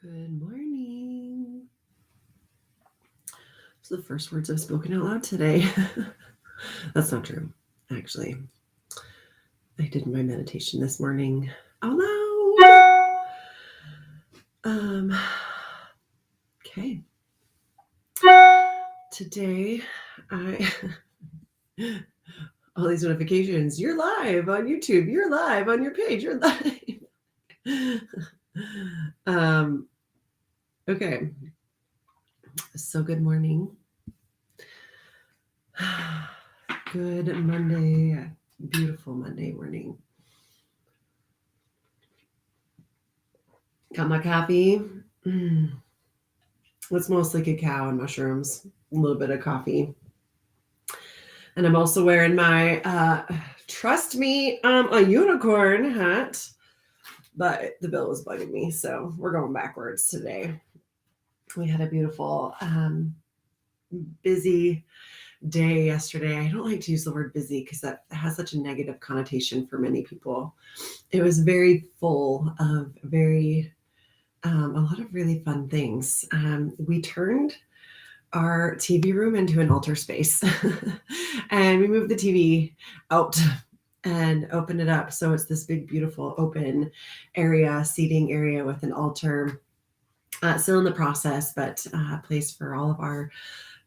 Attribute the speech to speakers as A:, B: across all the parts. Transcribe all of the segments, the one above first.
A: Good morning. Those are the first words I've spoken out loud today. That's not true, actually. I did my meditation this morning out loud. Okay. Today, all these notifications. You're live on YouTube. You're live on your page. You're live. Okay. So good morning. Good Monday, beautiful Monday morning. Got my coffee. It's mostly cacao and mushrooms, a little bit of coffee. And I'm also wearing my, trust me, a unicorn hat. But the bill was bugging me, so we're going backwards today. We had a beautiful, busy day yesterday. I don't like to use the word busy because that has such a negative connotation for many people. It was very full of a lot of really fun things. We turned our TV room into an altar space and we moved the TV out and opened it up. So it's this big, beautiful open area, seating area with an altar. Still in the process, but a place for all of our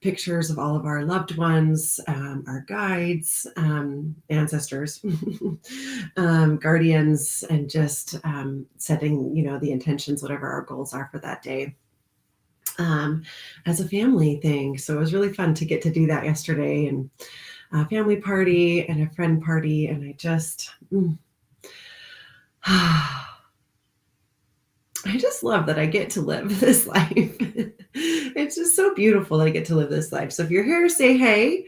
A: pictures of all of our loved ones, our guides, ancestors, guardians, and just setting, the intentions, whatever our goals are for that day, as a family thing. So it was really fun to get to do that yesterday, and a family party and a friend party. And I just love that I get to live this life. It's just so beautiful that I get to live this life. So if you're here, say hey.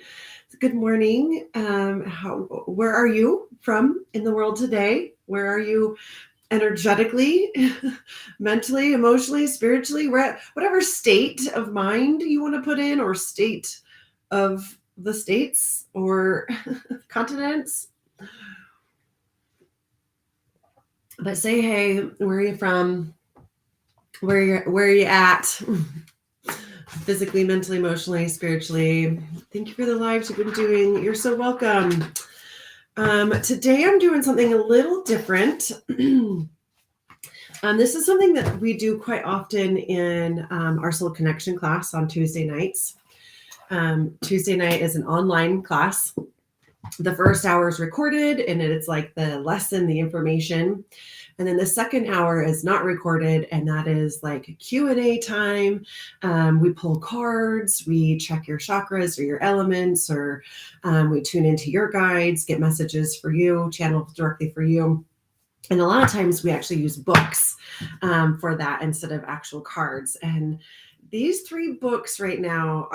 A: Good morning. Where are you from in the world today? Where are you energetically, mentally, emotionally, spiritually? Whatever state of mind you want to put in, or state of the states or continents. But say hey. Where are you from? Where are you at? Physically, mentally, emotionally, spiritually. Thank you for the lives you've been doing. You're so welcome. Today I'm doing something a little different. This is something that we do quite often in our Soul Connection class on Tuesday nights. Tuesday night is an online class. The first hour is recorded, and it's like the lesson, the information. And then the second hour is not recorded, and that is like Q&A time. We pull cards, we check your chakras or your elements, or we tune into your guides, get messages for you, channel directly for you. And a lot of times we actually use books for that instead of actual cards. And these 3 books right now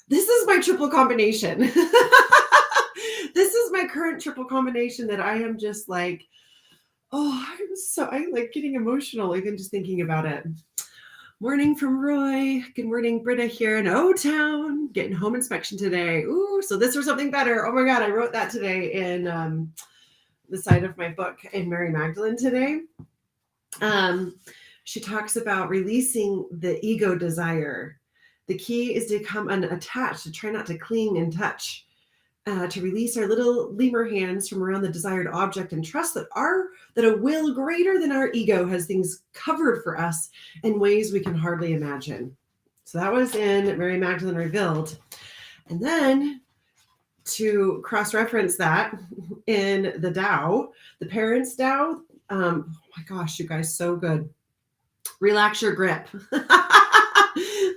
A: this is my triple combination. This is my current triple combination that I am just like, I'm like getting emotional even just thinking about it. Morning from Roy. Good morning, Britta here in O-Town. Getting home inspection today. Ooh, so this or something better. Oh my God, I wrote that today in the side of my book in Mary Magdalene today. She talks about releasing the ego desire. The key is to become unattached, to try not to cling and touch. To release our little lemur hands from around the desired object and trust that a will greater than our ego has things covered for us in ways we can hardly imagine. So that was in Mary Magdalene Revealed. And then to cross-reference that in the Tao, the Parents Tao, oh my gosh, you guys, so good. Relax your grip.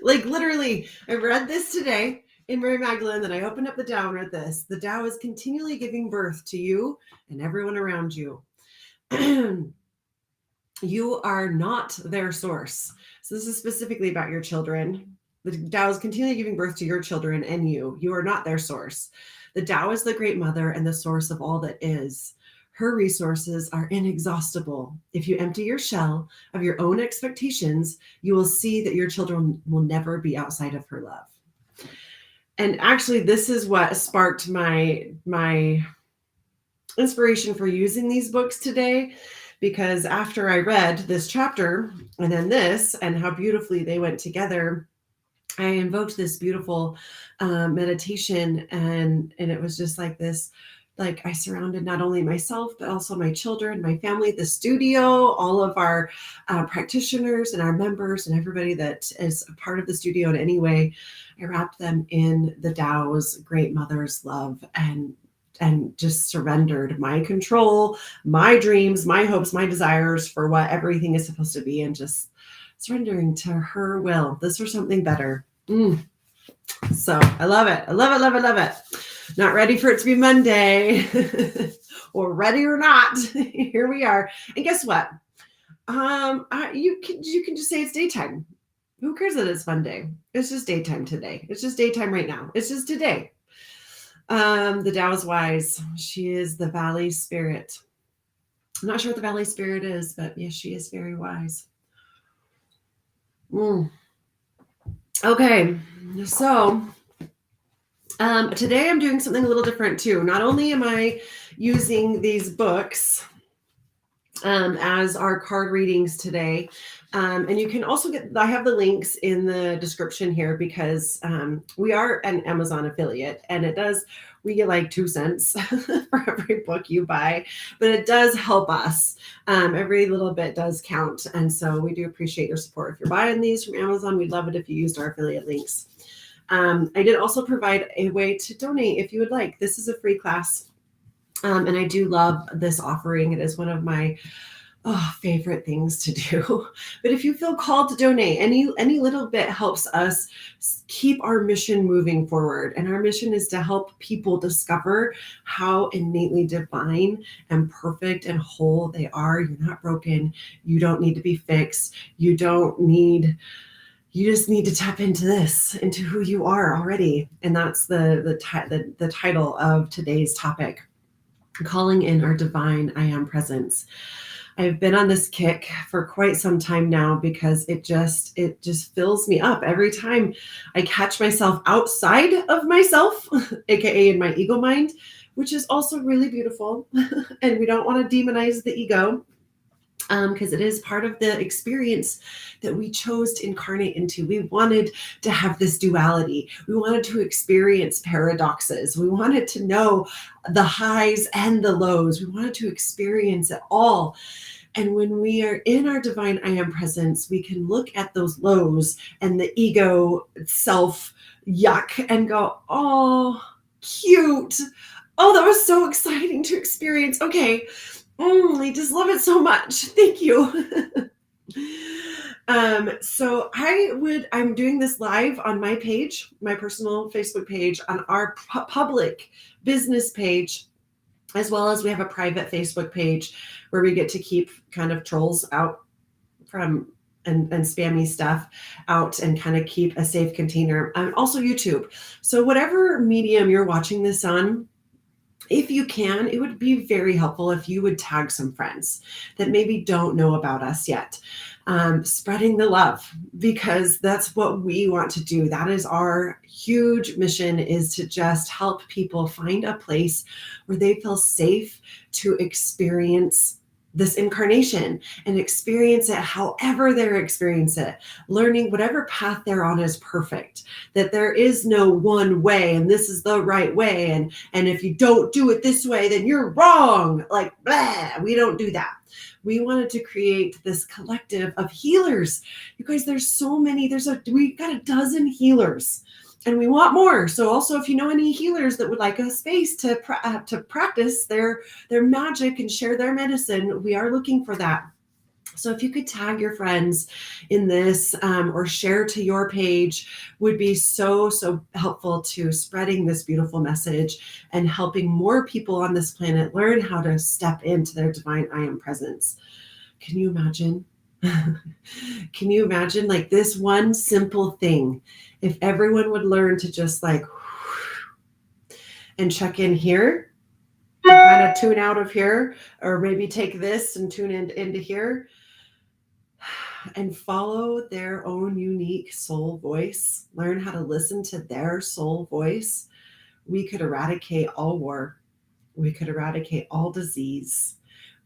A: Like literally, I read this today in Mary Magdalene, then I opened up the Tao and read this. The Tao is continually giving birth to you and everyone around you. You are not their source. So this is specifically about your children. The Tao is continually giving birth to your children and you. You are not their source. The Tao is the great mother and the source of all that is. Her resources are inexhaustible. If you empty your shell of your own expectations, you will see that your children will never be outside of her love. And actually, this is what sparked my inspiration for using these books today, because after I read this chapter and then this and how beautifully they went together, I invoked this beautiful meditation, and it was just like this. Like I surrounded not only myself, but also my children, my family, the studio, all of our practitioners and our members and everybody that is a part of the studio in any way. I wrapped them in the Tao's great mother's love and just surrendered my control, my dreams, my hopes, my desires for what everything is supposed to be, and just surrendering to her will. This or something better. So I love it. I love it, love it, love it. Not ready for it to be Monday or ready or not. Here we are. And guess what? You can just say it's daytime. Who cares that it's Monday? It's just daytime today. It's just daytime right now. It's just today. The Tao is wise. She is the Valley Spirit. I'm not sure what the Valley Spirit is, but yes, she is very wise. Okay, so today I'm doing something a little different too. Not only am I using these books as our card readings today, and you can also I have the links in the description here because we are an Amazon affiliate, and we get like 2 cents for every book you buy, but it does help us. Every little bit does count. And so we do appreciate your support. If you're buying these from Amazon, we'd love it if you used our affiliate links. I did also provide a way to donate if you would like. This is a free class. And I do love this offering. It is one of my favorite things to do. But if you feel called to donate, any little bit helps us keep our mission moving forward. And our mission is to help people discover how innately divine and perfect and whole they are. You're not broken. You don't need to be fixed. You just need to tap into this, into who you are already. And that's the title of today's topic, calling in our divine I am presence. I've been on this kick for quite some time now because it just fills me up every time I catch myself outside of myself, aka in my ego mind, which is also really beautiful. And we don't want to demonize the ego, because it is part of the experience that we chose to incarnate into. We wanted to have this duality. We wanted to experience paradoxes. We wanted to know the highs and the lows. We wanted to experience it all. And when we are in our divine I am presence, we can look at those lows and the ego self yuck and go, oh, cute. Oh, that was so exciting to experience. Okay. I just love it so much. Thank you. So I'm doing this live on my page, my personal Facebook page, on our public business page, as well as we have a private Facebook page where we get to keep kind of trolls out from and spammy stuff out and kind of keep a safe container. Also YouTube. So whatever medium you're watching this on, if you can, it would be very helpful if you would tag some friends that maybe don't know about us yet. Spreading the love, because that's what we want to do. That is our huge mission, is to just help people find a place where they feel safe to experience this incarnation and experience it however they're experience it, learning whatever path they're on is perfect, that there is no one way and this is the right way, and if you don't do it this way then you're wrong, like blah. We don't do that. We wanted to create this collective of healers. You guys, there's so many. We got a dozen healers and we want more. So also, if you know any healers that would like a space to practice their magic and share their medicine, we are looking for that. So if you could tag your friends in this or share to your page, would be so helpful to spreading this beautiful message and helping more people on this planet learn how to step into their divine I am presence. Can you imagine? Can you imagine, like, this one simple thing? If everyone would learn to just like and check in here, and kind of tune out of here, or maybe take this and tune into here, and follow their own unique soul voice, learn how to listen to their soul voice, we could eradicate all war. We could eradicate all disease.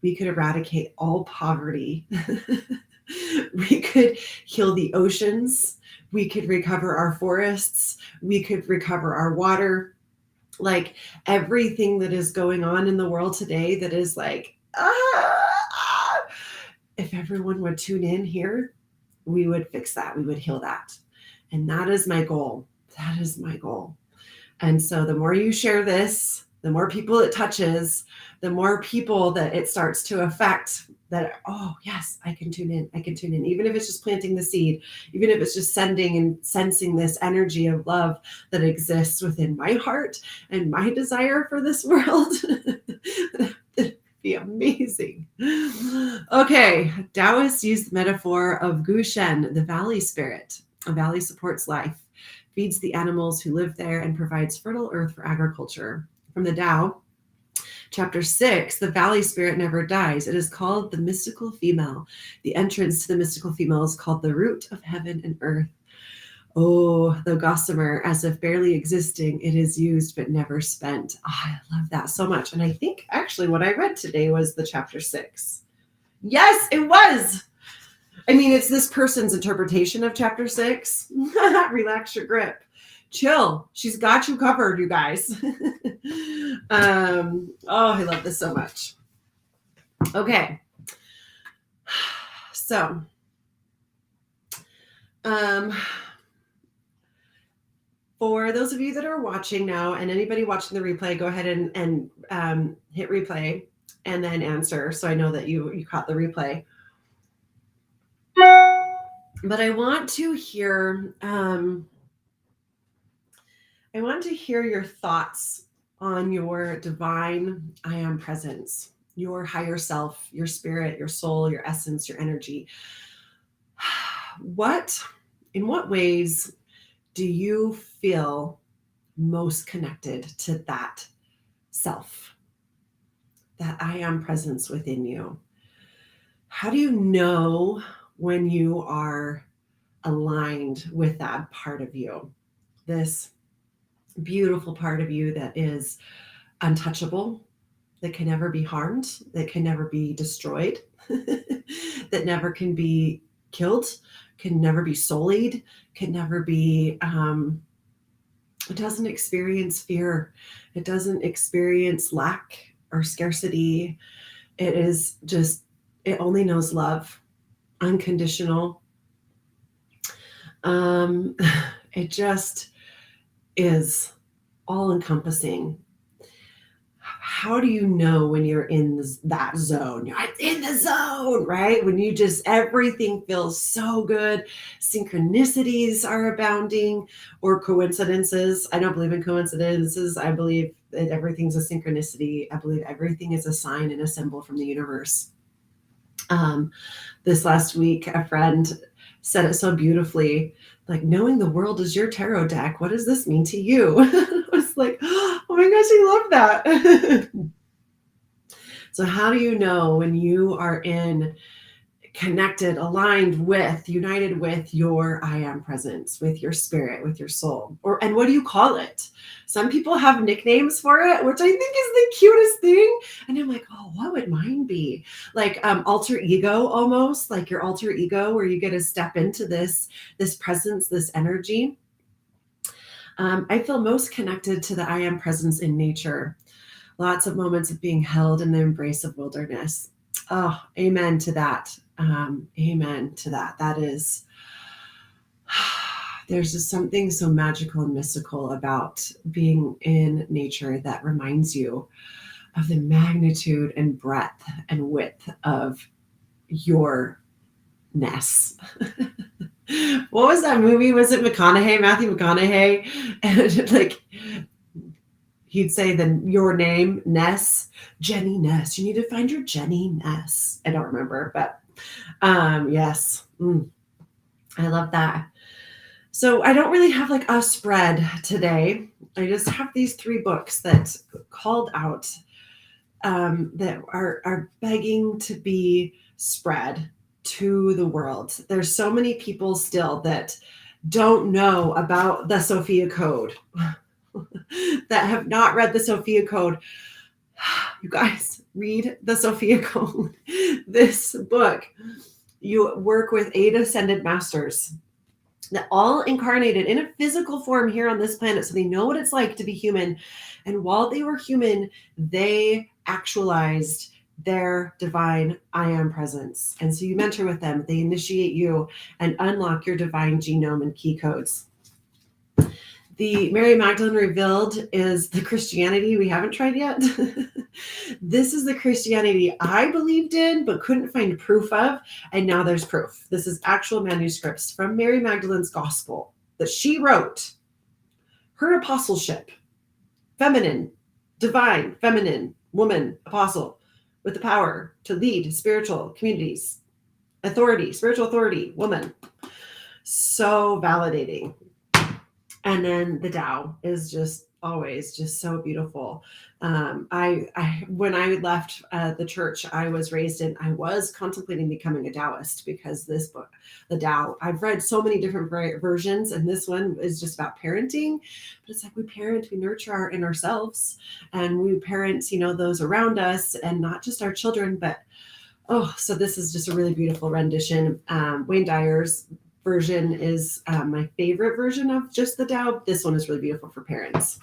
A: We could eradicate all poverty. We could heal the oceans. We could recover our forests. We could recover our water. Like everything that is going on in the world today that is like, if everyone would tune in here, we would fix that. We would heal that. And that is my goal. That is my goal. And so the more you share this, the more people it touches, the more people that it starts to affect, that, oh, yes, I can tune in. I can tune in. Even if it's just planting the seed, even if it's just sending and sensing this energy of love that exists within my heart and my desire for this world. It'd be amazing. Okay. Taoists use the metaphor of Gushen, the valley spirit. A valley supports life, feeds the animals who live there, and provides fertile earth for agriculture. From the Tao, Chapter 6, the valley spirit never dies. It is called the mystical female. The entrance to the mystical female is called the root of heaven and earth. Oh, the gossamer, as if barely existing, it is used but never spent. Oh, I love that so much. And I think actually what I read today was the chapter 6. Yes, it was. I mean, it's this person's interpretation of chapter 6. Relax your grip. Chill. She's got you covered, you guys. Oh, I love this so much. Okay. So, for those of you that are watching now and anybody watching the replay, go ahead and hit replay and then answer. So I know that you caught the replay. But I want to hear your thoughts on your divine I am presence, your higher self, your spirit, your soul, your essence, your energy. In what ways do you feel most connected to that self, that I am presence within you? How do you know when you are aligned with that part of you, this beautiful part of you that is untouchable, that can never be harmed, that can never be destroyed, that never can be killed, can never be sullied, can never be, it doesn't experience fear. It doesn't experience lack or scarcity. It only knows love, unconditional. It just is all encompassing. How do you know when you're in that zone? You're in the zone, right? When everything feels so good. Synchronicities are abounding, or coincidences. I don't believe in coincidences. I believe that everything's a synchronicity. I believe everything is a sign and a symbol from the universe. This last week, a friend said it so beautifully, like, knowing the world is your tarot deck. What does this mean to you? I was like, oh my gosh, I love that. So how do you know when you are connected, aligned with, united with your I am presence, with your spirit, with your soul? And what do you call it? Some people have nicknames for it, which I think is the cutest thing. And I'm like, oh, what would mine be? Like alter ego, almost like your alter ego, where you get to step into this presence, this energy. I feel most connected to the I am presence in nature. Lots of moments of being held in the embrace of wilderness. Oh, amen to that. Amen to that. That is, there's just something so magical and mystical about being in nature that reminds you of the magnitude and breadth and width of your ness. What was that movie? Was it Matthew McConaughey? And like, he'd say your name, Ness, Jennie Ness. You need to find your Jennie Ness. I don't remember, but yes. I love that. So I don't really have like a spread today. I just have these 3 books that called out that are begging to be spread to the world. There's so many people still that don't know about the Sophia Code, that have not read the Sophia Code. You guys, read the Sophia Code. This book, you work with 8 ascended masters that all incarnated in a physical form here on this planet. So they know what it's like to be human. And while they were human, they actualized their divine I am presence. And so you mentor with them, they initiate you and unlock your divine genome and key codes. The Mary Magdalene Revealed is the Christianity we haven't tried yet. This is the Christianity I believed in, but couldn't find proof of. And now there's proof. This is actual manuscripts from Mary Magdalene's gospel that she wrote. Her apostleship, feminine, divine, feminine, woman, apostle, with the power to lead spiritual communities, authority, spiritual authority, woman. So validating. And then the Tao is just always just so beautiful. I when I left the church I was raised in, I was contemplating becoming a Taoist because this book, the Tao, I've read so many different versions, and this one is just about parenting. But it's like we parent, we nurture in ourselves, and we parent, those around us, and not just our children, but so this is just a really beautiful rendition. Wayne Dyer's version is my favorite version of just the Tao. This one is really beautiful for parents.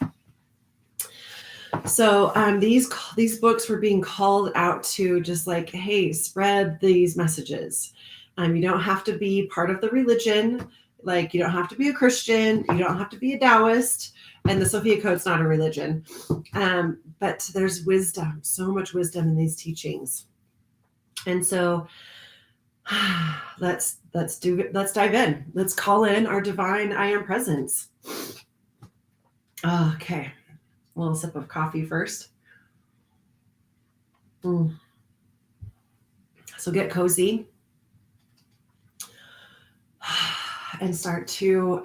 A: So these books were being called out to just like, hey, spread these messages. You don't have to be part of the religion. Like, you don't have to be a Christian. You don't have to be a Taoist. And the Sophia Code's not a religion. But there's wisdom, so much wisdom in these teachings. And so let's dive in. Let's call in our divine I am presence. Okay. A little sip of coffee first. So get cozy and start to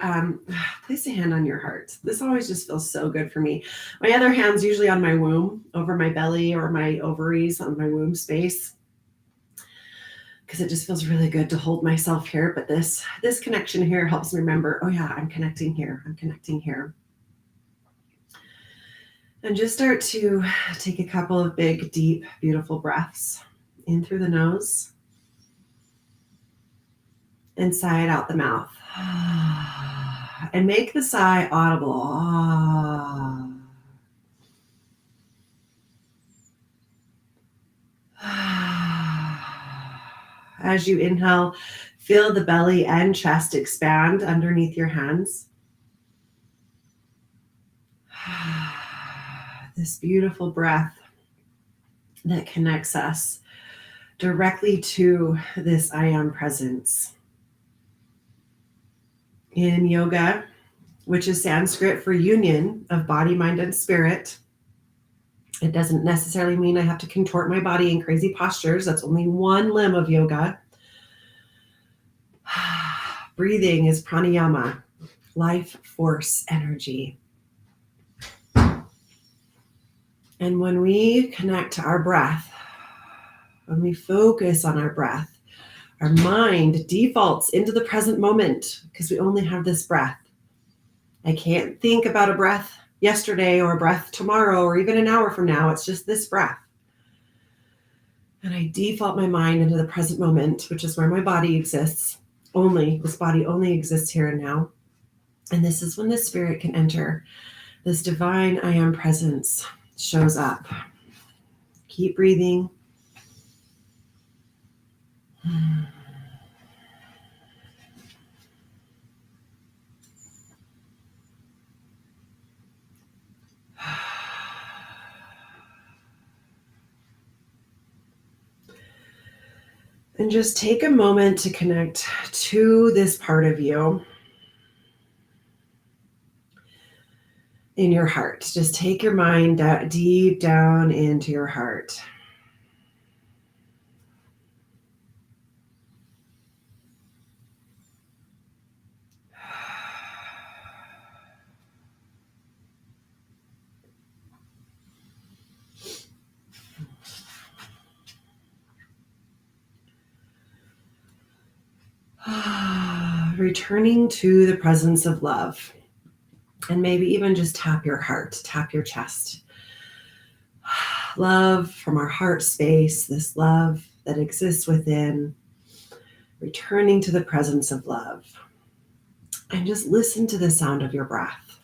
A: place a hand on your heart. This always just feels so good for me. My other hand's usually on my womb, over my belly or my ovaries, on my womb space, because it just feels really good to hold myself here. But this connection here helps me remember, oh yeah, I'm connecting here. I'm connecting here. And just start to take a couple of big, deep, beautiful breaths in through the nose and sigh it out the mouth. And make the sigh audible. As you inhale, feel the belly and chest expand underneath your hands. This beautiful breath that connects us directly to this I am presence. In yoga, which is Sanskrit for union of body, mind, and spirit, it doesn't necessarily mean I have to contort my body in crazy postures. That's only one limb of yoga. Breathing is pranayama, life force energy. And when we connect to our breath, when we focus on our breath, our mind defaults into the present moment because we only have this breath. I can't think about a breath yesterday or a breath tomorrow or even an hour from now. It's just this breath. And I default my mind into the present moment, which is where my body exists. This body only exists here and now. And this is when the spirit can enter. This divine I am presence shows up. Keep breathing. And just take a moment to connect to this part of you in your heart. Just take your mind deep down into your heart. Returning to the presence of love. And maybe even just tap your heart, tap your chest. Love from our heart space, this love that exists within, returning to the presence of love. And just listen to the sound of your breath.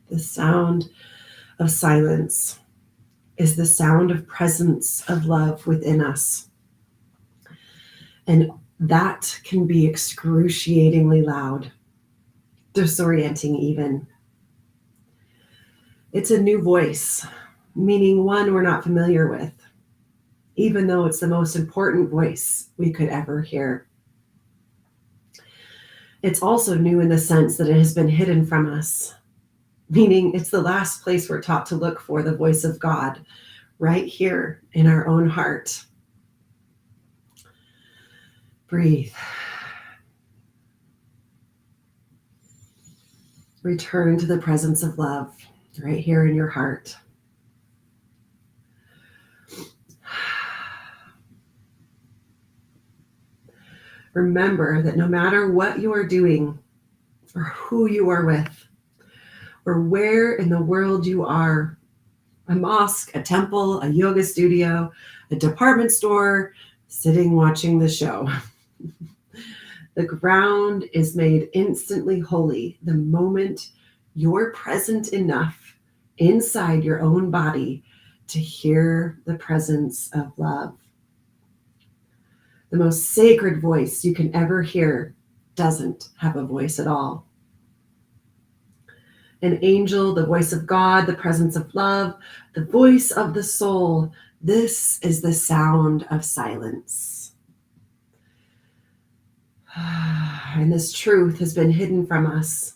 A: The sound of silence is the sound of presence of love within us. And that can be excruciatingly loud, disorienting even. It's a new voice, meaning one we're not familiar with, even though it's the most important voice we could ever hear. It's also new in the sense that it has been hidden from us, meaning it's the last place we're taught to look for the voice of God, right here in our own heart. Breathe. Return to the presence of love right here in your heart. Remember that no matter what you are doing or who you are with or where in the world you are, a mosque, a temple, a yoga studio, a department store, sitting watching the show, the ground is made instantly holy the moment you're present enough inside your own body to hear the presence of love. The most sacred voice you can ever hear doesn't have a voice at all. An angel, the voice of God, the presence of love, the voice of the soul. This is the sound of silence. And this truth has been hidden from us,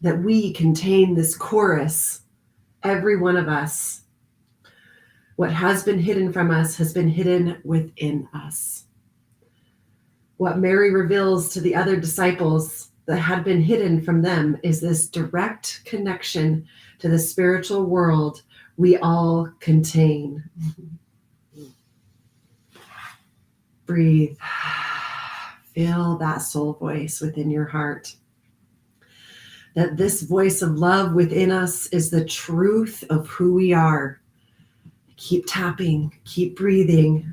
A: that we contain this chorus, every one of us. What has been hidden from us has been hidden within us. What Mary reveals to the other disciples that had been hidden from them is this direct connection to the spiritual world we all contain. Breathe. Feel that soul voice within your heart. That this voice of love within us is the truth of who we are. Keep tapping, keep breathing.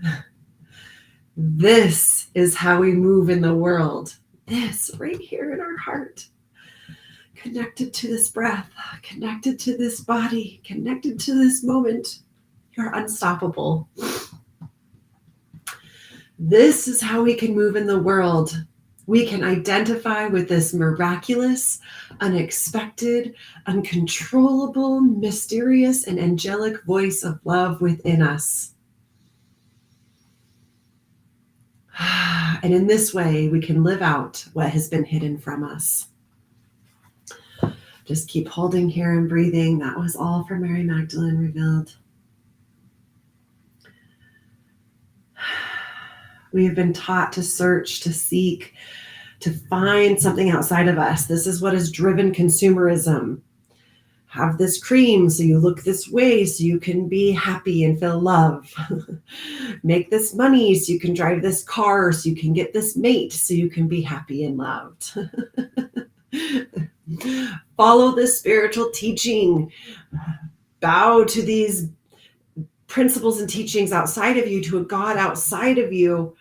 A: This is how we move in the world. This right here in our heart. Connected to this breath, connected to this body, connected to this moment. You're unstoppable. This is how we can move in the world. We can identify with this miraculous, unexpected, uncontrollable, mysterious, and angelic voice of love within us. And in this way, we can live out what has been hidden from us. Just keep holding here and breathing. That was all for Mary Magdalene revealed. We have been taught to search, to seek, to find something outside of us. This is what has driven consumerism. Have this cream so you look this way so you can be happy and feel love. Make this money so you can drive this car so you can get this mate so you can be happy and loved. Follow this spiritual teaching. Bow to these principles and teachings outside of you, to a God outside of you,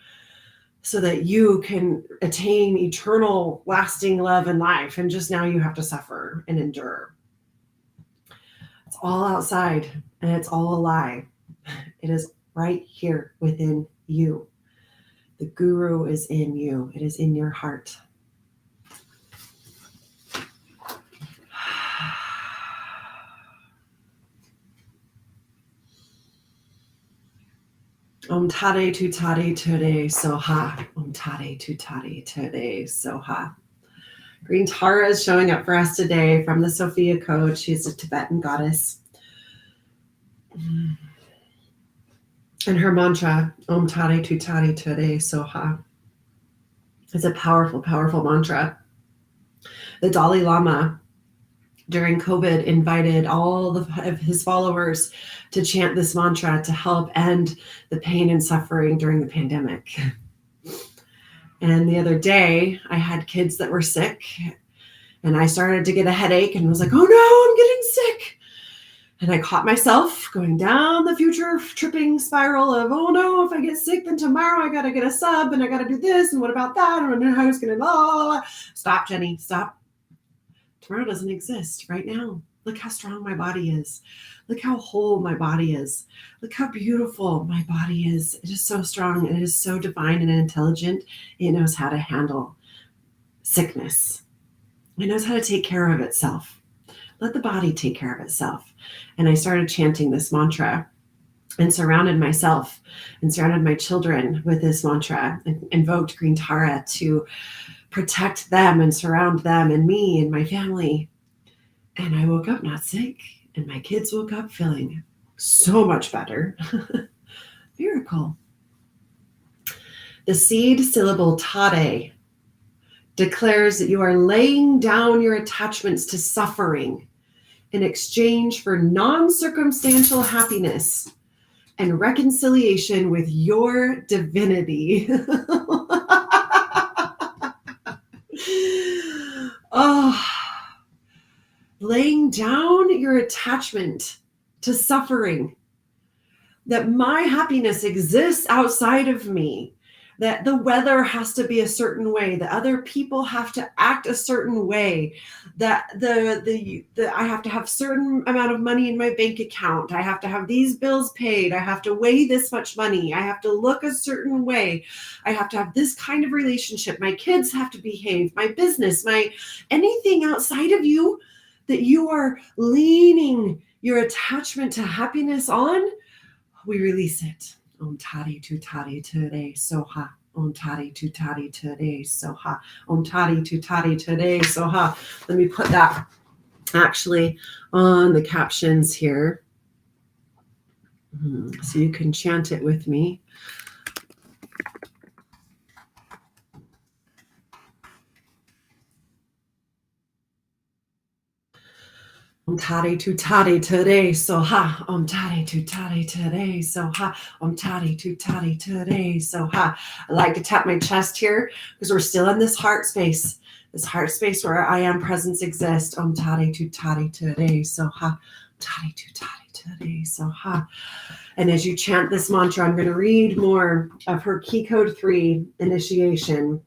A: so that you can attain eternal, lasting love and life. And just now you have to suffer and endure. It's all outside and it's all a lie. It is right here within you. The guru is in you. It is in your heart. Om Tade Tu Tade Tade Soha. Om Tade Tu Tade Tade Soha. Green Tara is showing up for us today from the Sophia Code. She's a Tibetan goddess. And her mantra, Om Tade Tu Tade Tade Soha, is a powerful, powerful mantra. The Dalai Lama, during COVID, invited all of his followers to chant this mantra to help end the pain and suffering during the pandemic. And the other day, I had kids that were sick, and I started to get a headache and was like, oh no, I'm getting sick. And I caught myself going down the future tripping spiral of, oh no, if I get sick, then tomorrow I got to get a sub and I got to do this. And what about that? And I was going to, stop, Jennie, stop. Tomorrow doesn't exist right now. Look how strong my body is. Look how whole my body is. Look how beautiful my body is. It is so strong and it is so divine and intelligent. It knows how to handle sickness. It knows how to take care of itself. Let the body take care of itself. And I started chanting this mantra and surrounded myself and surrounded my children with this mantra and invoked Green Tara to protect them and surround them and me and my family. And I woke up not sick, and my kids woke up feeling so much better. Miracle. The seed syllable tade declares that you are laying down your attachments to suffering in exchange for non-circumstantial happiness and reconciliation with your divinity. Oh, laying down your attachment to suffering, that my happiness exists outside of me, that the weather has to be a certain way, that other people have to act a certain way, that I have to have certain amount of money in my bank account, I have to have these bills paid, I have to weigh this much money, I have to look a certain way, I have to have this kind of relationship, my kids have to behave, my business, my anything outside of you that you are leaning your attachment to happiness on, we release it. Om tari tu tari today soha. Om tari tu tari today soha. Om tari tu tari today soha. Let me put that actually on the captions here, so you can chant it with me. Om tari tu tari today soha. Om tari tu tari today soha. Om tari tu tari today soha. I like to tap my chest here because we're still in this heart space where I am presence exists. Om tari tu tari today soha. Tari tu tari today soha. And as you chant this mantra, I'm going to read more of her key code 3 initiation.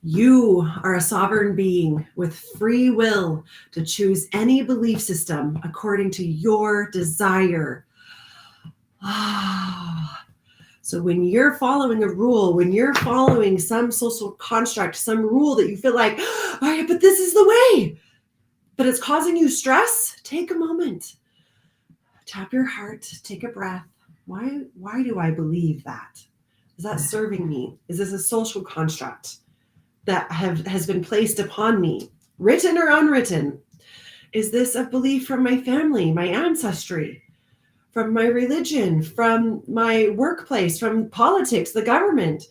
A: You are a sovereign being with free will to choose any belief system according to your desire. So when you're following a rule, when you're following some social construct, some rule that you feel like, oh, yeah, but this is the way, but it's causing you stress, take a moment. Tap your heart, take a breath. Why do I believe that? Is that serving me? Is this a social construct that has been placed upon me, written or unwritten? Is this a belief from my family, my ancestry, from my religion, from my workplace, from politics, the government,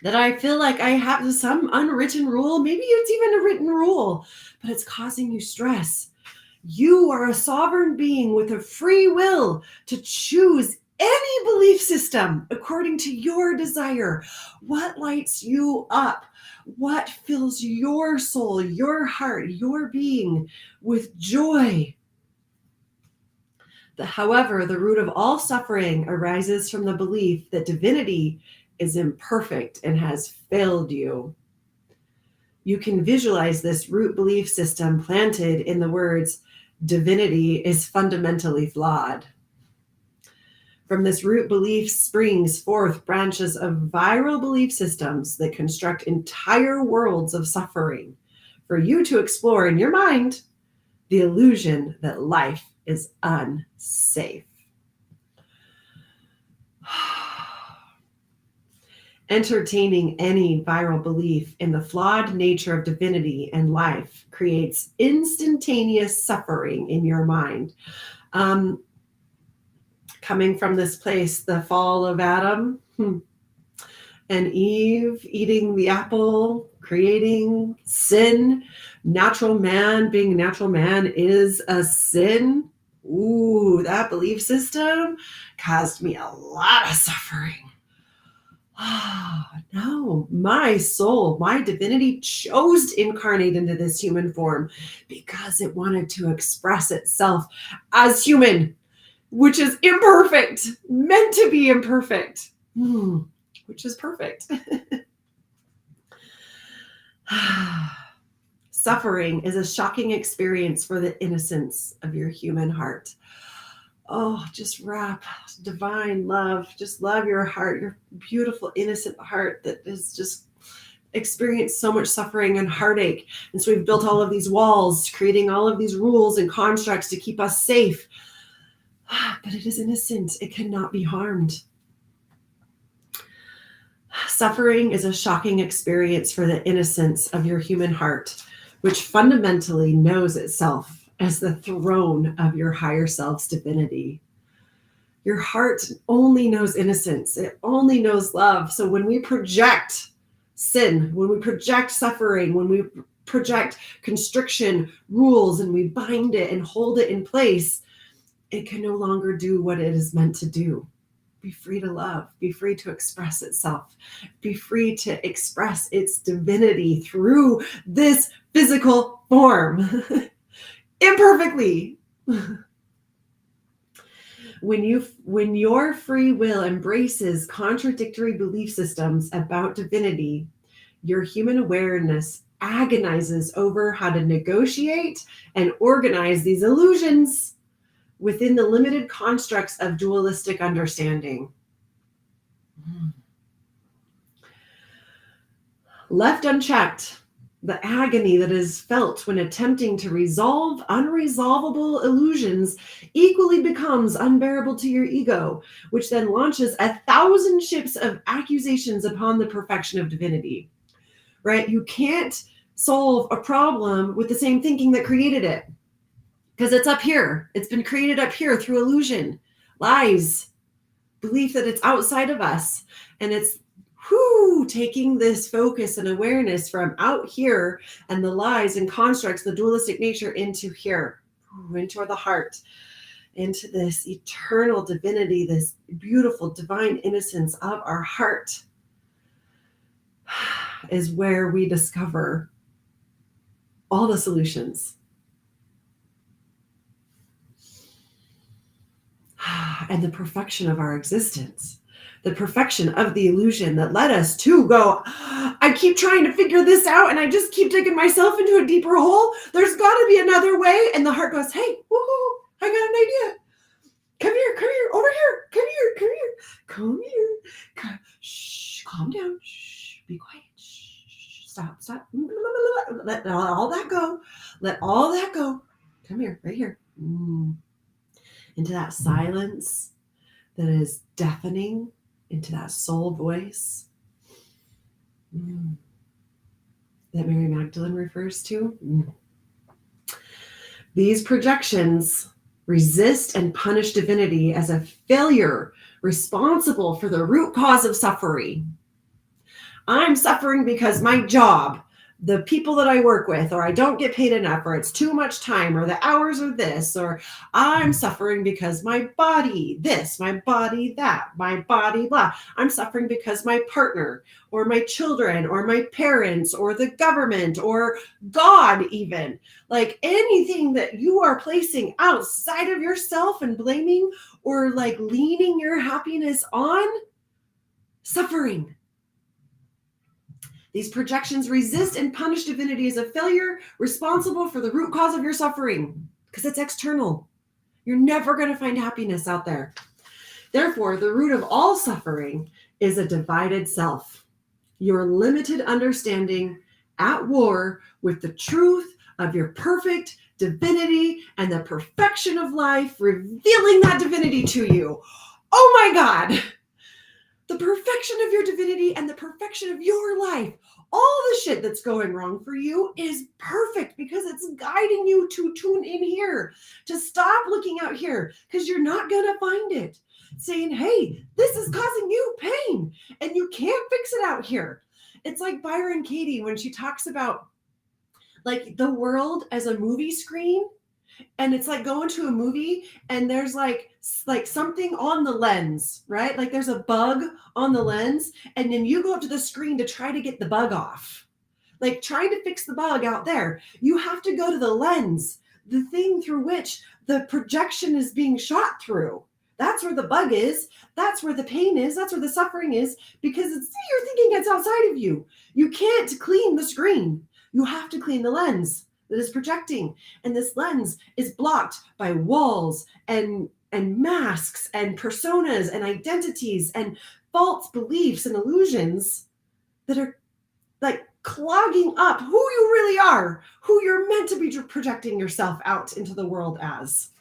A: that I feel like I have some unwritten rule? Maybe it's even a written rule, but it's causing you stress. You are a sovereign being with a free will to choose any belief system according to your desire. What lights you up? What fills your soul, your heart, your being with joy? However, the root of all suffering arises from the belief that divinity is imperfect and has failed you. You can visualize this root belief system planted in the words, divinity is fundamentally flawed. From this root belief springs forth branches of viral belief systems that construct entire worlds of suffering for you to explore in your mind the illusion that life is unsafe. Entertaining any viral belief in the flawed nature of divinity and life creates instantaneous suffering in your mind. Coming from this place, the fall of Adam and Eve eating the apple, creating sin, natural man being natural man is a sin. Ooh, that belief system caused me a lot of suffering. No, my soul, my divinity chose to incarnate into this human form because it wanted to express itself as human, which is imperfect, meant to be imperfect, which is perfect. Suffering is a shocking experience for the innocence of your human heart. Oh, just wrap divine love. Just love your heart, your beautiful, innocent heart that has just experienced so much suffering and heartache. And so we've built all of these walls, creating all of these rules and constructs to keep us safe. But it is innocent. It cannot be harmed. Suffering is a shocking experience for the innocence of your human heart, which fundamentally knows itself as the throne of your higher self's divinity. Your heart only knows innocence. It only knows love. So when we project sin, when we project suffering, when we project constriction, rules, and we bind it and hold it in place, it can no longer do what it is meant to do. Be free to love, be free to express itself, be free to express its divinity through this physical form. Imperfectly. When your free will embraces contradictory belief systems about divinity, your human awareness agonizes over how to negotiate and organize these illusions within the limited constructs of dualistic understanding. Left unchecked, the agony that is felt when attempting to resolve unresolvable illusions equally becomes unbearable to your ego, which then launches 1,000 ships of accusations upon the perfection of divinity. Right? You can't solve a problem with the same thinking that created it, because it's up here. It's been created up here through illusion, lies, belief that it's outside of us, and it's taking this focus and awareness from out here and the lies and constructs, the dualistic nature, into here, into the heart, into this eternal divinity, this beautiful divine innocence of our heart, is where we discover all the solutions. And the perfection of our existence. The perfection of the illusion that led us to go, I keep trying to figure this out and I just keep digging myself into a deeper hole. There's got to be another way. And the heart goes, hey, woohoo, I got an idea. Come here, over here, come here. Shh, calm down. Shh, be quiet. Shh, stop. Let all that go. Let all that go. Come here, right here. Into that silence that is deafening, into that soul voice that Mary Magdalene refers to. These projections resist and punish divinity as a failure responsible for the root cause of suffering. I'm suffering because my job, the people that I work with, or I don't get paid enough, or it's too much time, or the hours are this, or I'm suffering because my body this, my body that, my body blah. I'm suffering because my partner, or my children, or my parents, or the government, or God even. Like anything that you are placing outside of yourself and blaming, or like leaning your happiness on, suffering. These projections resist and punish divinity as a failure responsible for the root cause of your suffering, because it's external. You're never going to find happiness out there. Therefore, the root of all suffering is a divided self, your limited understanding at war with the truth of your perfect divinity and the perfection of life, revealing that divinity to you. Oh my God! The perfection of your divinity and the perfection of your life. All the shit that's going wrong for you is perfect because it's guiding you to tune in here, to stop looking out here, because you're not going to find it. Saying, hey, this is causing you pain and you can't fix it out here. It's like Byron Katie when she talks about like the world as a movie screen, And it's like going to a movie and there's like something on the lens, right? Like there's a bug on the lens, and then you go up to the screen to try to get the bug off. Like trying to fix the bug out there. You have to go to the lens, the thing through which the projection is being shot through. That's where the bug is. That's where the pain is. That's where the suffering is, because you're thinking it's outside of you. You can't clean the screen. You have to clean the lens that is projecting. And this lens is blocked by walls and masks and personas and identities and false beliefs and illusions that are like clogging up who you really are, who you're meant to be projecting yourself out into the world as.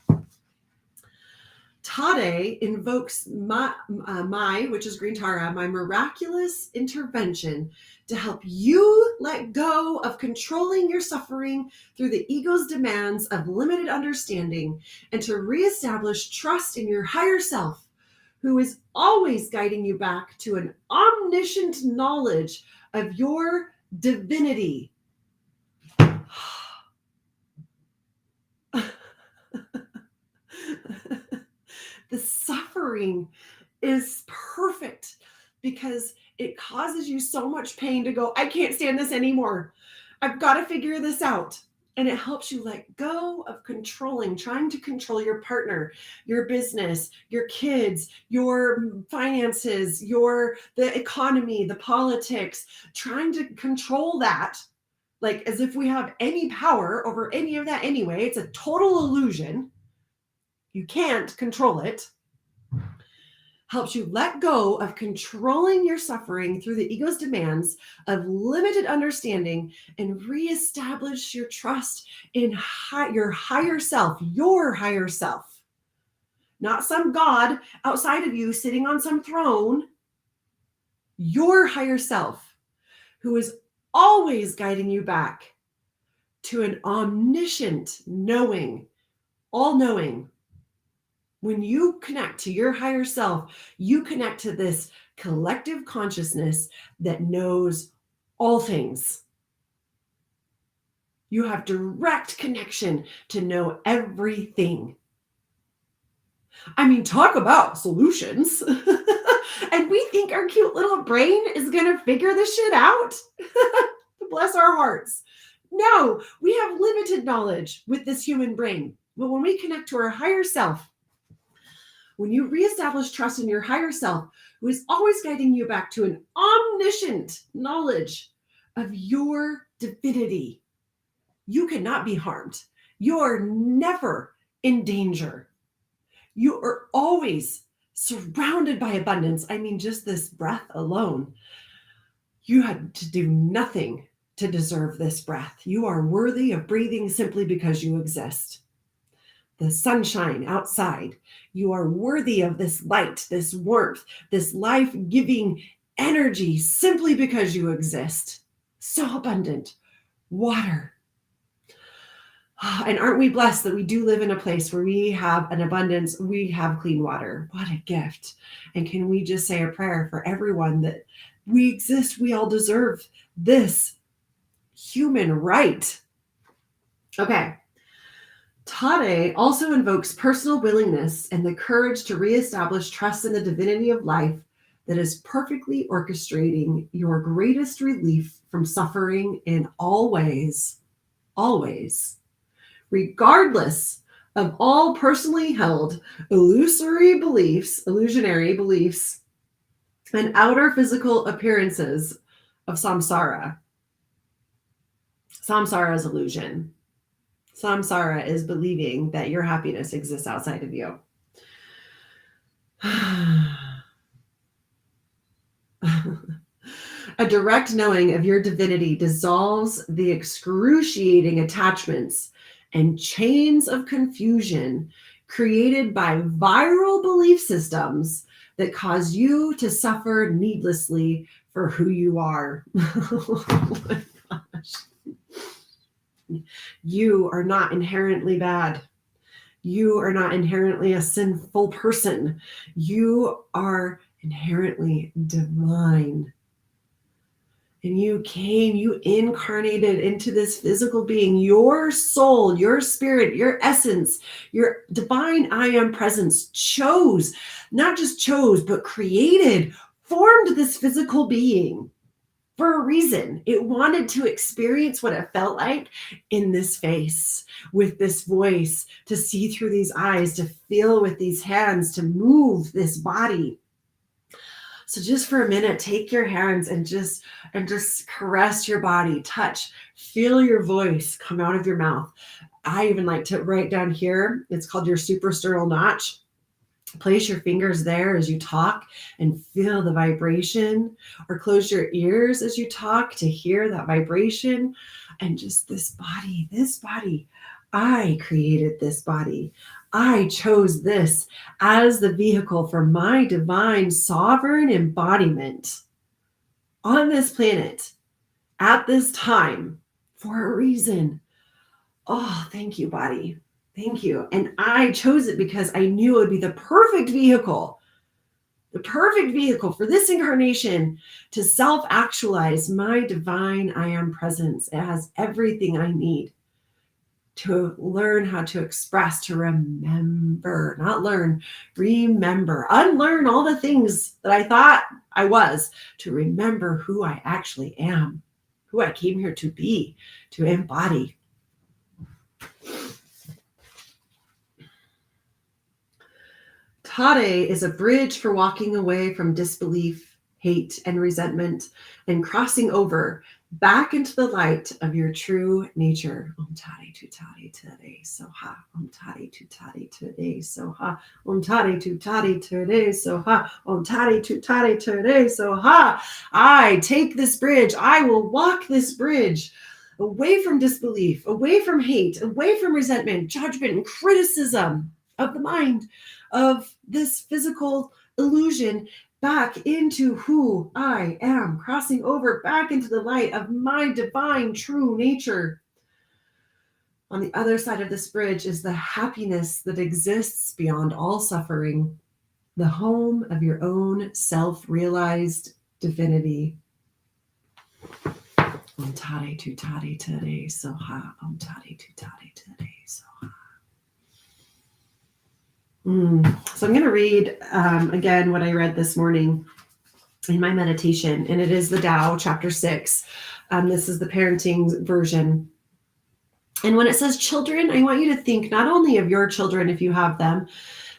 A: Tade invokes my, which is Green Tara, my miraculous intervention to help you let go of controlling your suffering through the ego's demands of limited understanding, and to reestablish trust in your higher self, who is always guiding you back to an omniscient knowledge of your divinity. The suffering is perfect because it causes you so much pain to go, I can't stand this anymore. I've got to figure this out. And it helps you let go of trying to control your partner, your business, your kids, your finances, the economy, the politics, trying to control that, like as if we have any power over any of that anyway. It's a total illusion. You can't control it. Helps you let go of controlling your suffering through the ego's demands of limited understanding, and reestablish your trust in your higher self, not some God outside of you sitting on some throne, your higher self, who is always guiding you back to an omniscient knowing, all-knowing. When you connect to your higher self, you connect to this collective consciousness that knows all things. You have direct connection to know everything. I mean, talk about solutions. And we think our cute little brain is going to figure this shit out. Bless our hearts. No, we have limited knowledge with this human brain. But when we connect to our higher self, when you reestablish trust in your higher self, who is always guiding you back to an omniscient knowledge of your divinity, you cannot be harmed. You're never in danger. You are always surrounded by abundance. I mean, just this breath alone, you had to do nothing to deserve this breath. You are worthy of breathing simply because you exist. The sunshine outside. You are worthy of this light, this warmth, this life-giving energy simply because you exist. So abundant. Water. And aren't we blessed that we do live in a place where we have an abundance, we have clean water. What a gift. And can we just say a prayer for everyone that we exist, we all deserve this human right. Okay. Tade also invokes personal willingness and the courage to reestablish trust in the divinity of life that is perfectly orchestrating your greatest relief from suffering in all ways, always, regardless of all personally held illusionary beliefs, and outer physical appearances of samsara. Samsara is illusion. Samsara is believing that your happiness exists outside of you. A direct knowing of your divinity dissolves the excruciating attachments and chains of confusion created by viral belief systems that cause you to suffer needlessly for who you are. Oh my gosh. You are not inherently bad. You are not inherently a sinful person. You are inherently divine. And you incarnated into this physical being, your soul, your spirit, your essence, your divine I am presence not just chose, but created, formed this physical being for a reason. It wanted to experience what it felt like in this face, with this voice, to see through these eyes, to feel with these hands, to move this body. So just for a minute, take your hands and just caress your body, touch, feel your voice come out of your mouth. I even like to write down here, it's called your suprasternal notch. Place your fingers there as you talk and feel the vibration, or close your ears as you talk to hear that vibration. And just this body, I created this body. I chose this as the vehicle for my divine sovereign embodiment on this planet at this time for a reason. Oh, thank you, body. Thank you. And I chose it because I knew it would be the perfect vehicle for this incarnation to self-actualize my divine I am presence. It has everything I need to learn how to express, to remember, not learn, remember, unlearn all the things that I thought I was, to remember who I actually am, who I came here to be, to embody. Tade is a bridge for walking away from disbelief, hate, and resentment, and crossing over back into the light of your true nature. Om Tade tu Tade today so ha. Om Tade tu Tade today so ha. Om Tade tu Tade today so ha. Om Tade tu Tade today so ha. I take this bridge. I will walk this bridge away from disbelief, away from hate, away from resentment, judgment, and criticism of the mind, of this physical illusion, back into who I am, crossing over back into the light of my divine true nature. On the other side of this bridge is the happiness that exists beyond all suffering, the home of your own self-realized divinity. Om Tade tu Tade today so ha. Om Tade tu Tade today so ha. So I'm going to read again what I read this morning in my meditation, and it is the Tao, chapter 6. This is the parenting version. And when it says children, I want you to think not only of your children if you have them,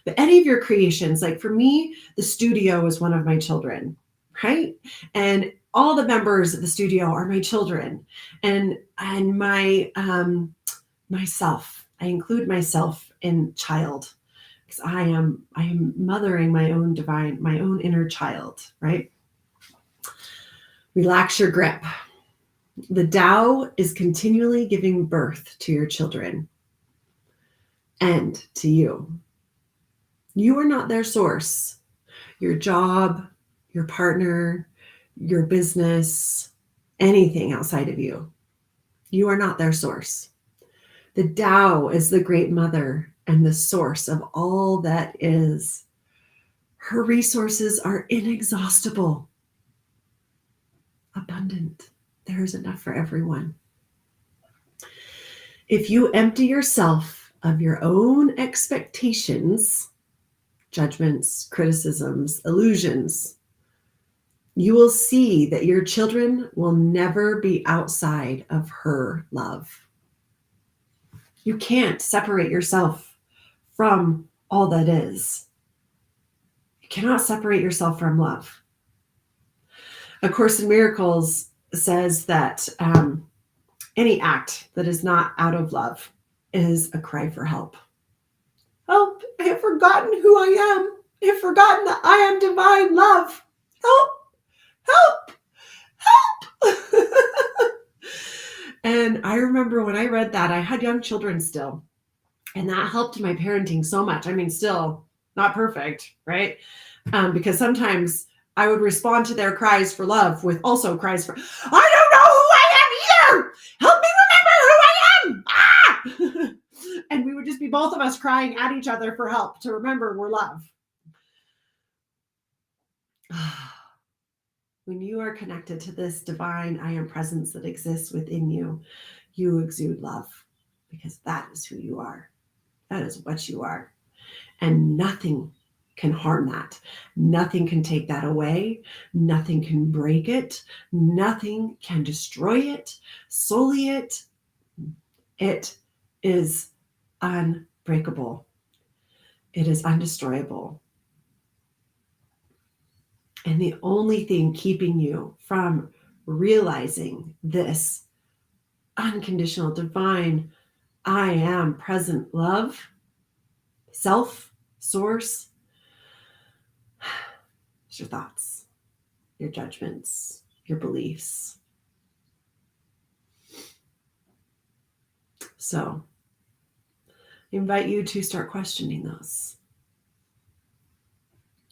A: but any of your creations. Like for me, the studio is one of my children, right? And all the members of the studio are my children, and my myself. I include myself in child, because I am mothering my own inner child, right? Relax your grip. The Tao is continually giving birth to your children and to you. You are not their source. Your job, your partner, your business, anything outside of you. You are not their source. The Tao is the great mother and the source of all that is. Her resources are inexhaustible, abundant. There is enough for everyone. If you empty yourself of your own expectations, judgments, criticisms, illusions, you will see that your children will never be outside of her love. You can't separate yourself from all that is. You cannot separate yourself from love. A Course in Miracles says that any act that is not out of love is a cry for help. Help! I have forgotten who I am. I have forgotten that I am divine love. Help! Help! Help! And I remember when I read that, I had young children still. And that helped my parenting so much. I mean, still not perfect, right? Because sometimes I would respond to their cries for love with also cries for, I don't know who I am either. Help me remember who I am. Ah! And we would just be both of us crying at each other for help to remember we're love. When you are connected to this divine I am presence that exists within you, you exude love because that is who you are. That is what you are. And nothing can harm that. Nothing can take that away. Nothing can break it. Nothing can destroy it, sully it. It is unbreakable. It is undestroyable. And the only thing keeping you from realizing this unconditional, divine, I am present love, self, source, is your thoughts, your judgments, your beliefs. So I invite you to start questioning those.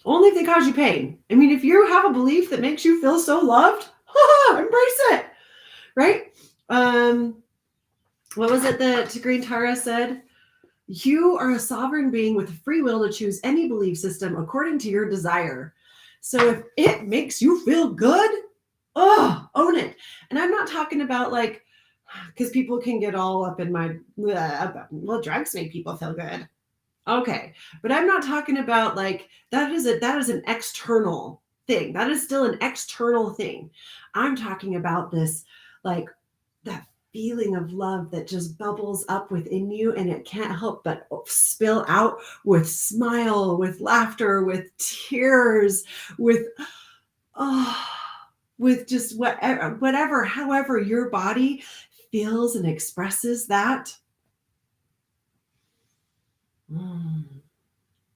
A: Only if they cause you pain. I mean, if you have a belief that makes you feel so loved, embrace it, right? What was it that Green Tara said? You are a sovereign being with a free will to choose any belief system according to your desire. So if it makes you feel good, own it. And I'm not talking about like, because people can get all up in my, well, drugs make people feel good. Okay. But I'm not talking about like, that is an external thing. That is still an external thing. I'm talking about this, like that feeling of love that just bubbles up within you, and it can't help but spill out with smile, with laughter, with tears, with just whatever, however your body feels and expresses that.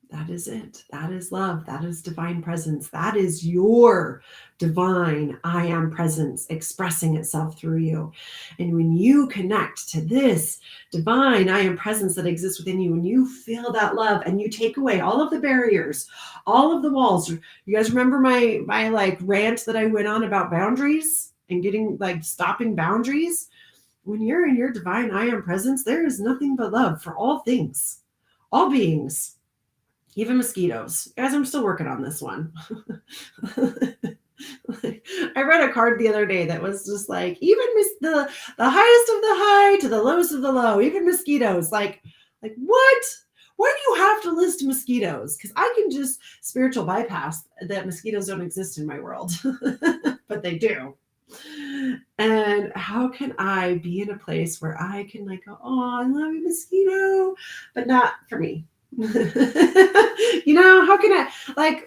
A: That is it. That is love. That is divine presence. That is your divine I am presence expressing itself through you. And when you connect to this divine I am presence that exists within you, when you feel that love and you take away all of the barriers, all of the walls. You guys remember my like rant that I went on about boundaries and getting like stopping boundaries? When you're in your divine I am presence, there is nothing but love for all things, all beings. Even mosquitoes. Guys, I'm still working on this one. I read a card the other day that was just like, even the highest of the high to the lowest of the low, even mosquitoes. Like what? Why do you have to list mosquitoes? Because I can just spiritual bypass that mosquitoes don't exist in my world, but they do. And how can I be in a place where I can like go, oh, I love you, mosquito, but not for me. How can I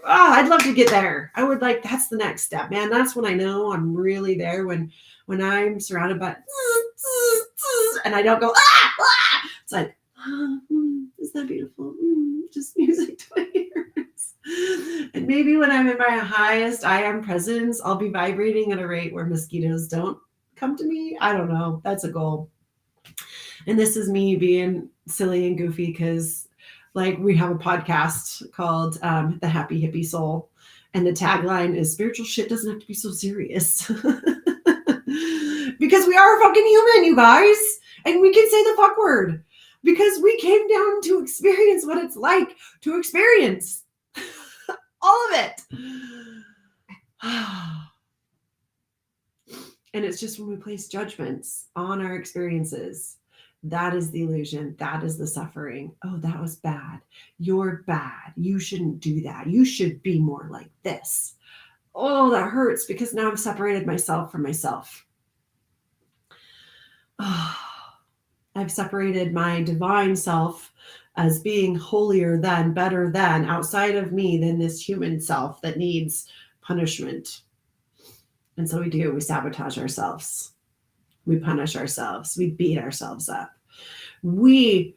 A: I'd love to get there. I would like, that's the next step, man. That's when I know I'm really there, when I'm surrounded by and I don't go it's like isn't that beautiful? Just music to my ears. And maybe when I'm in my highest I am presence, I'll be vibrating at a rate where mosquitoes don't come to me. I don't know. That's a goal. And this is me being silly and goofy because like we have a podcast called The Happy Hippie Soul. And the tagline is spiritual shit doesn't have to be so serious. Because we are fucking human, you guys. And we can say the fuck word. Because we came down to experience what it's like to experience all of it. And it's just when we place judgments on our experiences, that is the illusion. That is the suffering. Oh, that was bad. You're bad. You shouldn't do that. You should be more like this. Oh, that hurts because now I've separated myself from myself. Oh, I've separated my divine self as being holier than, better than, outside of me than this human self that needs punishment. And so we sabotage ourselves. We punish ourselves. We beat ourselves up. I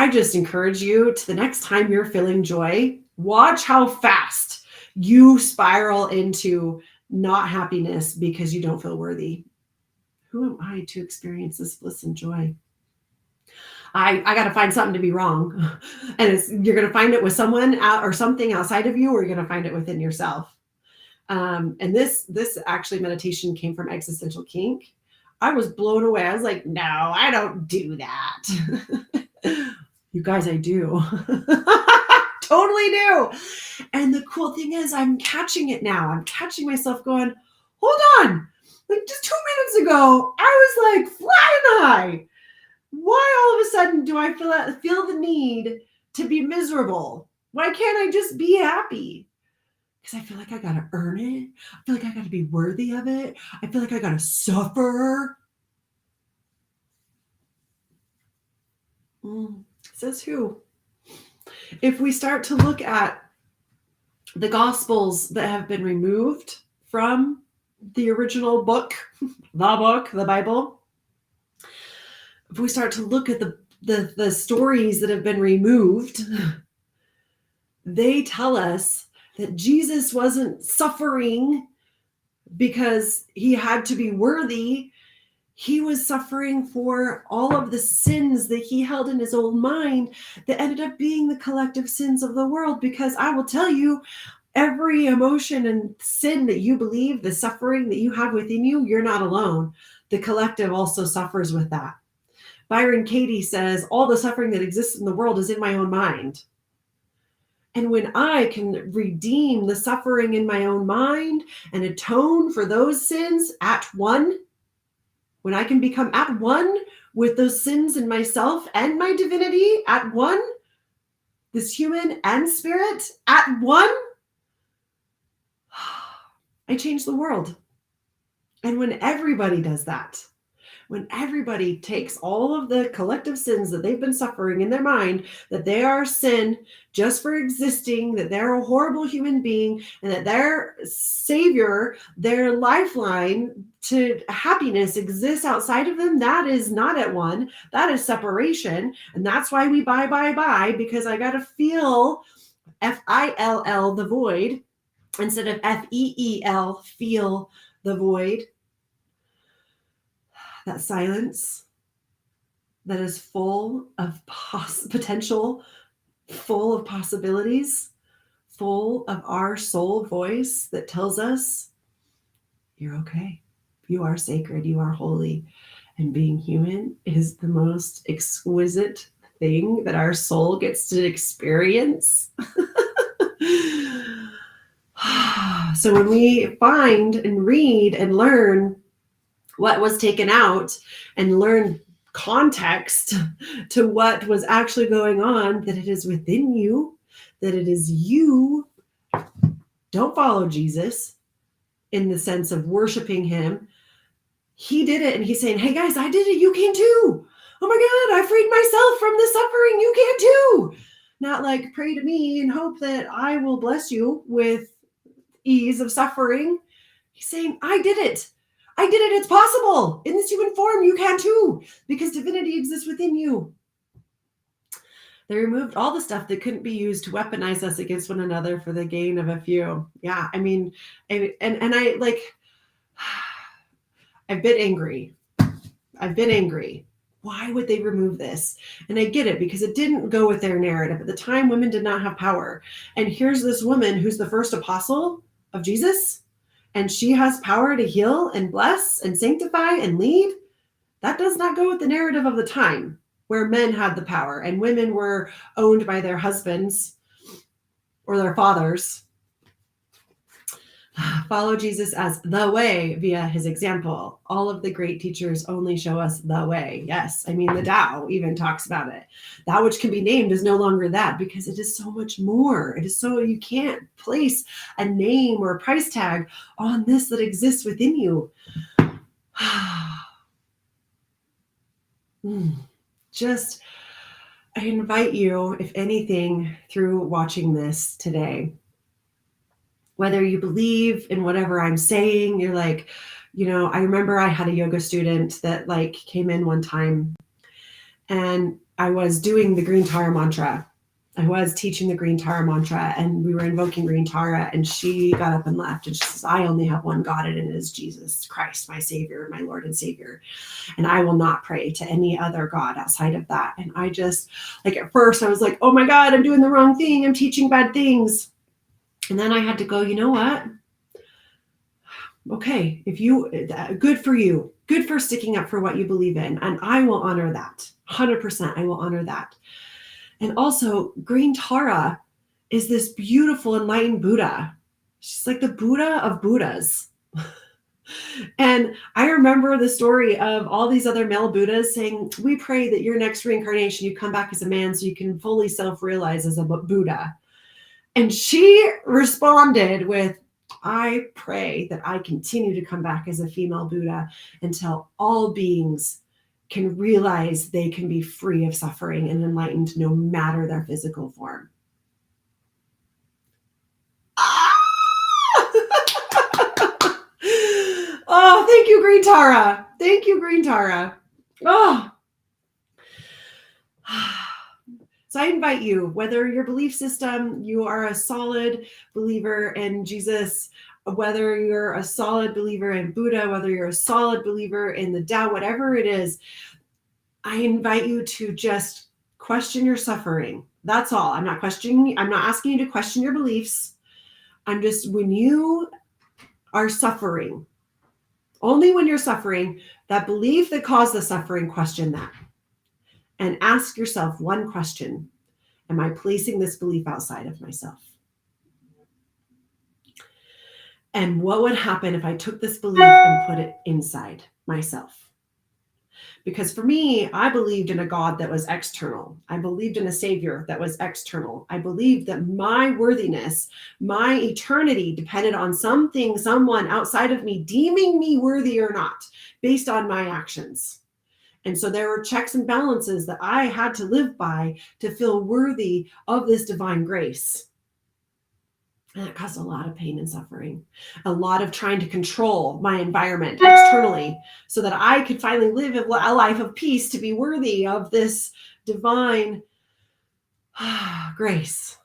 A: just encourage you to the next time you're feeling joy, watch how fast you spiral into not happiness because you don't feel worthy. Who am I to experience this bliss and joy? I got to find something to be wrong. And you're going to find it with someone or something outside of you, or you're going to find it within yourself. And this actually meditation came from Existential Kink. I was blown away. I was like, no, I don't do that. You guys, I do. Totally do. And the cool thing is I'm catching it now. I'm catching myself going, hold on. Like just 2 minutes ago, I was like flying high. Why all of a sudden do I feel the need to be miserable? Why can't I just be happy? Because I feel like I got to earn it. I feel like I got to be worthy of it. I feel like I got to suffer. Says who? If we start to look at the Gospels that have been removed from the original book, the Bible, if we start to look at the stories that have been removed, they tell us that Jesus wasn't suffering because he had to be worthy. He was suffering for all of the sins that he held in his own mind that ended up being the collective sins of the world. Because I will tell you, every emotion and sin that you believe, the suffering that you have within you, you're not alone. The collective also suffers with that. Byron Katie says, all the suffering that exists in the world is in my own mind. And when I can redeem the suffering in my own mind and atone for those sins at one, when I can become at one with those sins in myself and my divinity at one, this human and spirit at one, I change the world. And when everybody does that, when everybody takes all of the collective sins that they've been suffering in their mind, that they are sin just for existing, that they're a horrible human being, and that their savior, their lifeline to happiness exists outside of them, that is not at one. That is separation. And that's why we buy, because I got to feel F-I-L-L, the void, instead of F-E-E-L, feel the void. That silence that is full of potential, full of possibilities, full of our soul voice that tells us, you're okay. You are sacred. You are holy. And being human is the most exquisite thing that our soul gets to experience. So when we find and read and learn what was taken out and learn context to what was actually going on, that it is within you, that it is you. Don't follow Jesus in the sense of worshiping him. He did it and he's saying, hey guys, I did it. You can too. Oh my God, I freed myself from the suffering. You can too. Not like pray to me and hope that I will bless you with ease of suffering. He's saying, I did it. I did it. It's possible. In this human form, you can too, because divinity exists within you. They removed all the stuff that couldn't be used to weaponize us against one another for the gain of a few. Yeah, I mean, and I like, I've been angry. Why would they remove this? And I get it, because it didn't go with their narrative. At the time, women did not have power. And here's this woman who's the first apostle of Jesus, and she has power to heal and bless and sanctify and lead. That does not go with the narrative of the time, where men had the power and women were owned by their husbands or their fathers. Follow Jesus as the way via his example. All of the great teachers only show us the way. Yes, I mean, the Tao even talks about it. That which can be named is no longer that, because it is so much more. It is so, you can't place a name or a price tag on this that exists within you. Just, I invite you, if anything, through watching this today, whether you believe in whatever I'm saying, you're like, you know, I remember I had a yoga student that like came in one time and I was doing the Green Tara mantra. I was teaching the Green Tara mantra and we were invoking Green Tara, and she got up and left and she says, I only have one God, and it is Jesus Christ, my Savior, my Lord and Savior. And I will not pray to any other God outside of that. And I just, like, at first I was like, oh my God, I'm doing the wrong thing. I'm teaching bad things. And then I had to go, you know what? Okay, if you, good for you. Good for sticking up for what you believe in. And I will honor that. 100%, I will honor that. And also, Green Tara is this beautiful enlightened Buddha. She's like the Buddha of Buddhas. And I remember the story of all these other male Buddhas saying, we pray that your next reincarnation, you come back as a man so you can fully self-realize as a Buddha. And she responded with, I pray that I continue to come back as a female Buddha until all beings can realize they can be free of suffering and enlightened no matter their physical form. Oh, thank you, Green Tara. Thank you, Green Tara. Oh. So I invite you, whether your belief system, you are a solid believer in Jesus, whether you're a solid believer in Buddha, whether you're a solid believer in the Tao, whatever it is, I invite you to just question your suffering. That's all. I'm not asking you to question your beliefs. I'm just, when you are suffering, only when you're suffering, that belief that caused the suffering, question that. And ask yourself one question. Am I placing this belief outside of myself? And what would happen if I took this belief and put it inside myself? Because for me, I believed in a God that was external. I believed in a savior that was external. I believed that my worthiness, my eternity depended on something, someone outside of me deeming me worthy or not, based on my actions. And so there were checks and balances that I had to live by to feel worthy of this divine grace. And that caused a lot of pain and suffering, a lot of trying to control my environment externally so that I could finally live a life of peace to be worthy of this divine grace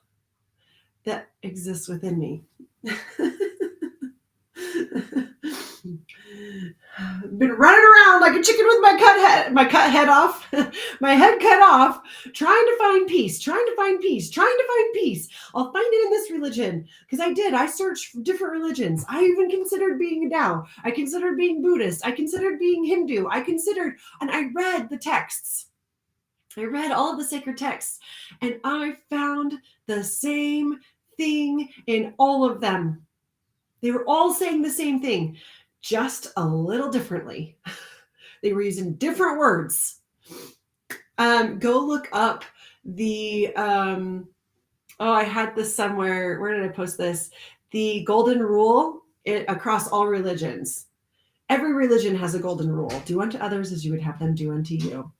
A: that exists within me. Been running around like a chicken with my head off, my head cut off, trying to find peace. I'll find it in this religion because I searched different religions. I even considered being a Tao. I considered being Buddhist. I considered being Hindu. And I read the texts. I read all of the sacred texts, and I found the same thing in all of them. They were all saying the same thing, just a little differently. They were using different words. Go look up the, I had this somewhere. Where did I post this? The golden rule across all religions. Every religion has a golden rule. Do unto others as you would have them do unto you.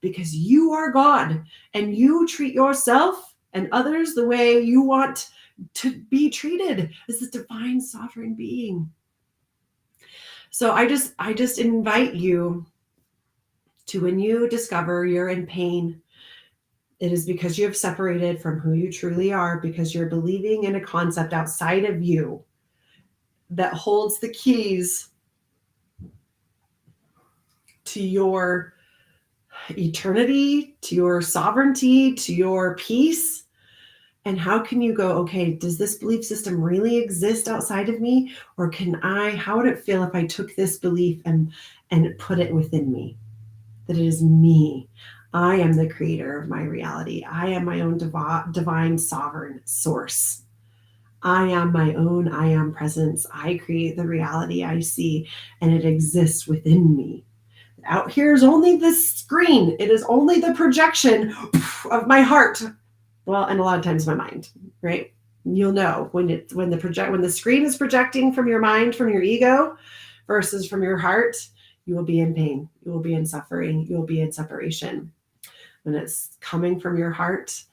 A: Because you are God and you treat yourself and others the way you want to be treated as a divine sovereign being. So I just invite you to, when you discover you're in pain, it is because you have separated from who you truly are, because you're believing in a concept outside of you that holds the keys to your eternity, to your sovereignty, to your peace. And how can you go, okay, does this belief system really exist outside of me? Or how would it feel if I took this belief and put it within me? That it is me. I am the creator of my reality. I am my own divine sovereign source. I am my own I am presence. I create the reality I see, and it exists within me. Out here is only the screen. It is only the projection of my heart. Well, and a lot of times my mind, right? You'll know when the screen is projecting from your mind, from your ego, versus from your heart, you will be in pain. You will be in suffering. You will be in separation. When it's coming from your heart,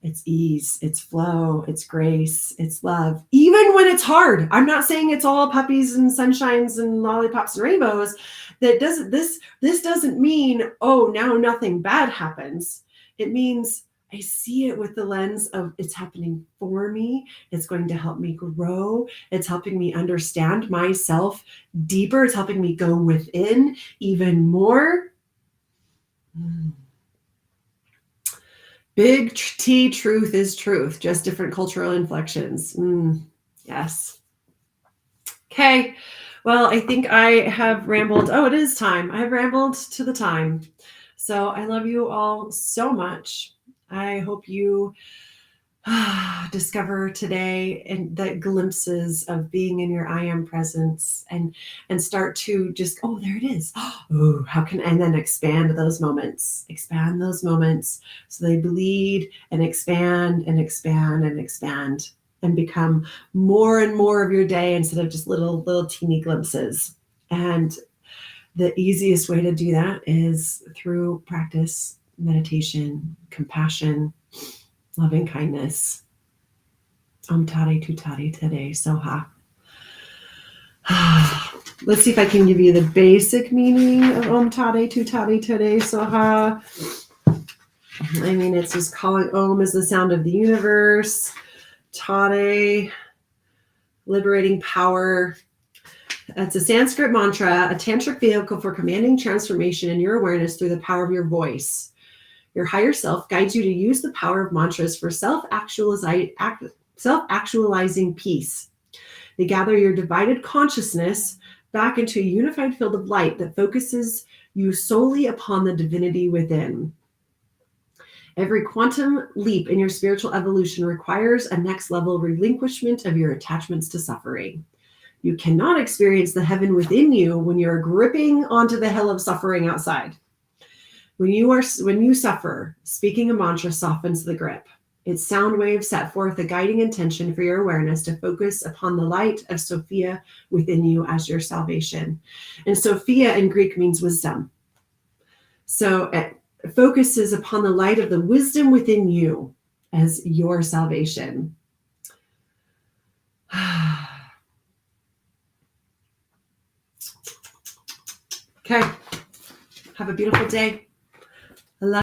A: it's ease, it's flow, it's grace, it's love. Even when it's hard. I'm not saying it's all puppies and sunshines and lollipops and rainbows. This doesn't mean, oh, now nothing bad happens. It means I see it with the lens of it's happening for me. It's going to help me grow. It's helping me understand myself deeper. It's helping me go within even more. Big T, truth is truth, just different cultural inflections. Yes. Okay. Well, I think I have rambled. Oh, it is time. I have rambled to the time. So I love you all so much. I hope you Discover today and the glimpses of being in your I am presence, and start to just, oh, there it is. Oh, how can, and then expand those moments, so they bleed and expand and expand and expand and become more and more of your day instead of just little teeny glimpses. And the easiest way to do that is through practice, meditation, compassion, loving kindness. Om Tare Tu Tare Tere Soha. Let's see if I can give you the basic meaning of Om Tare Tu Tare Tere Soha. I mean, it's just calling Om as the sound of the universe. Tare, liberating power. It's a Sanskrit mantra, a tantric vehicle for commanding transformation in your awareness through the power of your voice. Your higher self guides you to use the power of mantras for self-actualizing peace. They gather your divided consciousness back into a unified field of light that focuses you solely upon the divinity within. Every quantum leap in your spiritual evolution requires a next level relinquishment of your attachments to suffering. You cannot experience the heaven within you when you're gripping onto the hell of suffering outside. When you suffer, speaking a mantra softens the grip. Its sound waves set forth a guiding intention for your awareness to focus upon the light of Sophia within you as your salvation. And Sophia in Greek means wisdom. So it focuses upon the light of the wisdom within you as your salvation. Okay. Have a beautiful day.